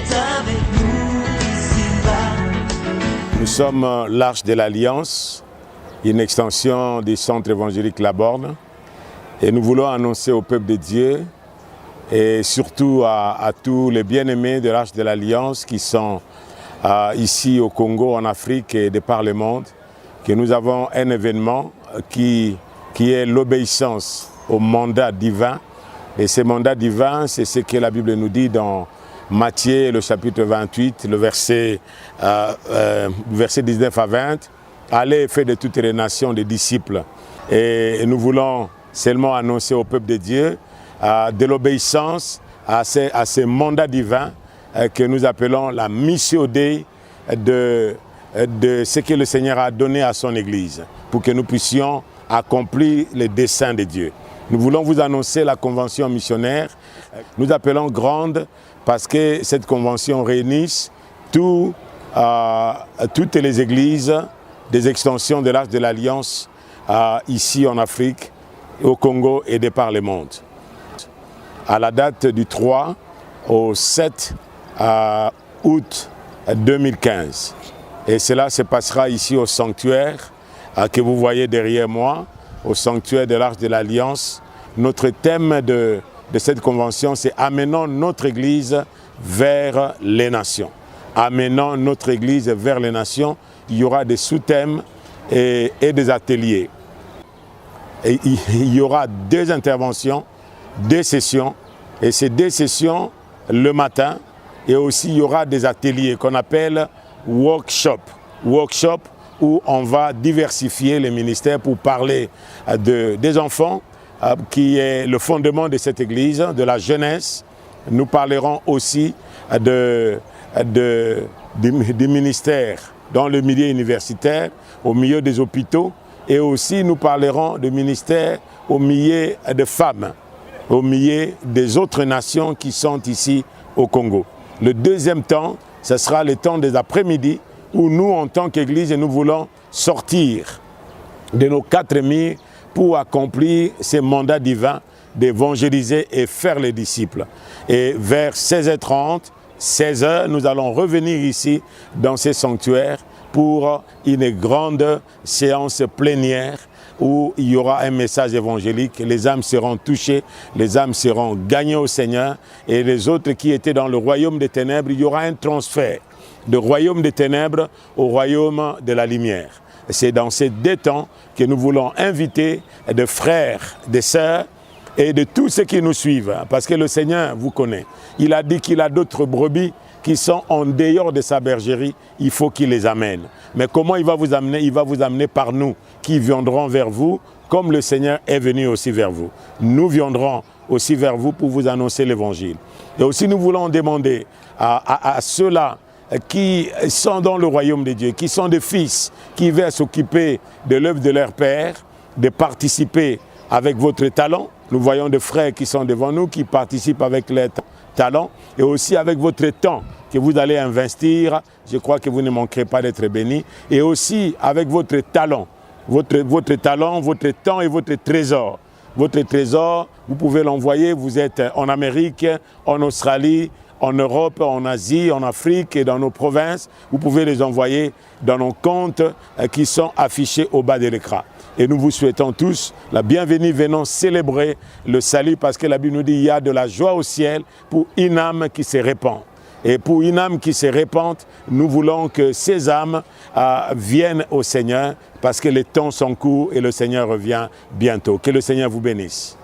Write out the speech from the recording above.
est avec nous ici-bas. Nous sommes l'Arche de l'Alliance, une extension du centre évangélique La Borne. Et nous voulons annoncer au peuple de Dieu et surtout à tous les bien-aimés de l'Arche de l'Alliance qui sont ici au Congo, en Afrique et de par le monde, que nous avons un événement qui est l'obéissance au mandat divin. Et ce mandat divin, c'est ce que la Bible nous dit dans Matthieu, le chapitre 28, le verset 19 à 20. Allez et faites de toutes les nations des disciples. Et nous voulons seulement annoncer au peuple de Dieu de l'obéissance à ce mandat divin que nous appelons la Missio Dei de ce que le Seigneur a donné à son Église pour que nous puissions accomplir les desseins de Dieu. Nous voulons vous annoncer la convention missionnaire. Nous appelons grande parce que cette convention réunit toutes les églises des extensions de l'Arche de l'Alliance ici en Afrique, au Congo et de par le monde. À la date du 3 au 7 août 2015. Et cela se passera ici au sanctuaire que vous voyez derrière moi, au sanctuaire de l'Arche de l'Alliance. Notre thème de cette convention, c'est « Amenons notre Église vers les nations ». Amenons notre Église vers les nations. Il y aura des sous-thèmes et des ateliers. Et il y aura 2 interventions, 2 sessions. Et ces 2 sessions, le matin, et aussi il y aura des ateliers qu'on appelle workshop. Workshop où on va diversifier les ministères pour parler des enfants, qui est le fondement de cette église, de la jeunesse. Nous parlerons aussi du ministère dans le milieu universitaire, au milieu des hôpitaux, et aussi nous parlerons du ministère au milieu des femmes, au milieu des autres nations qui sont ici au Congo. Le deuxième temps, ce sera le temps des après-midi où nous, en tant qu'Église, nous voulons sortir de nos 4 murs pour accomplir ce mandat divin d'évangéliser et faire les disciples. Et vers 16h30, 16h, nous allons revenir ici dans ce sanctuaire pour une grande séance plénière où il y aura un message évangélique, les âmes seront touchées, les âmes seront gagnées au Seigneur, et les autres qui étaient dans le royaume des ténèbres, il y aura un transfert du royaume des ténèbres au royaume de la lumière. C'est dans ces 2 temps que nous voulons inviter des frères, des sœurs et de tous ceux qui nous suivent, parce que le Seigneur vous connaît. Il a dit qu'il a d'autres brebis qui sont en dehors de sa bergerie, il faut qu'il les amène. Mais comment il va vous amener? Il va vous amener par nous, qui viendront vers vous, comme le Seigneur est venu aussi vers vous. Nous viendrons aussi vers vous pour vous annoncer l'Évangile. Et aussi nous voulons demander à ceux-là qui sont dans le royaume de Dieu, qui sont des fils, qui veulent s'occuper de l'œuvre de leur Père, de participer avec votre talent. Nous voyons des frères qui sont devant nous, qui participent avec leur talent et aussi avec votre temps que vous allez investir. Je crois que vous ne manquerez pas d'être bénis. Et aussi avec votre talent, votre talent, votre temps et votre trésor. Votre trésor, vous pouvez l'envoyer, vous êtes en Amérique, en Australie, en Europe, en Asie, en Afrique et dans nos provinces. Vous pouvez les envoyer dans nos comptes qui sont affichés au bas de l'écran. Et nous vous souhaitons tous la bienvenue, venons célébrer le salut parce que la Bible nous dit qu'il y a de la joie au ciel pour une âme qui se répand. Et pour une âme qui se répand, nous voulons que ces âmes viennent au Seigneur parce que les temps sont courts et le Seigneur revient bientôt. Que le Seigneur vous bénisse.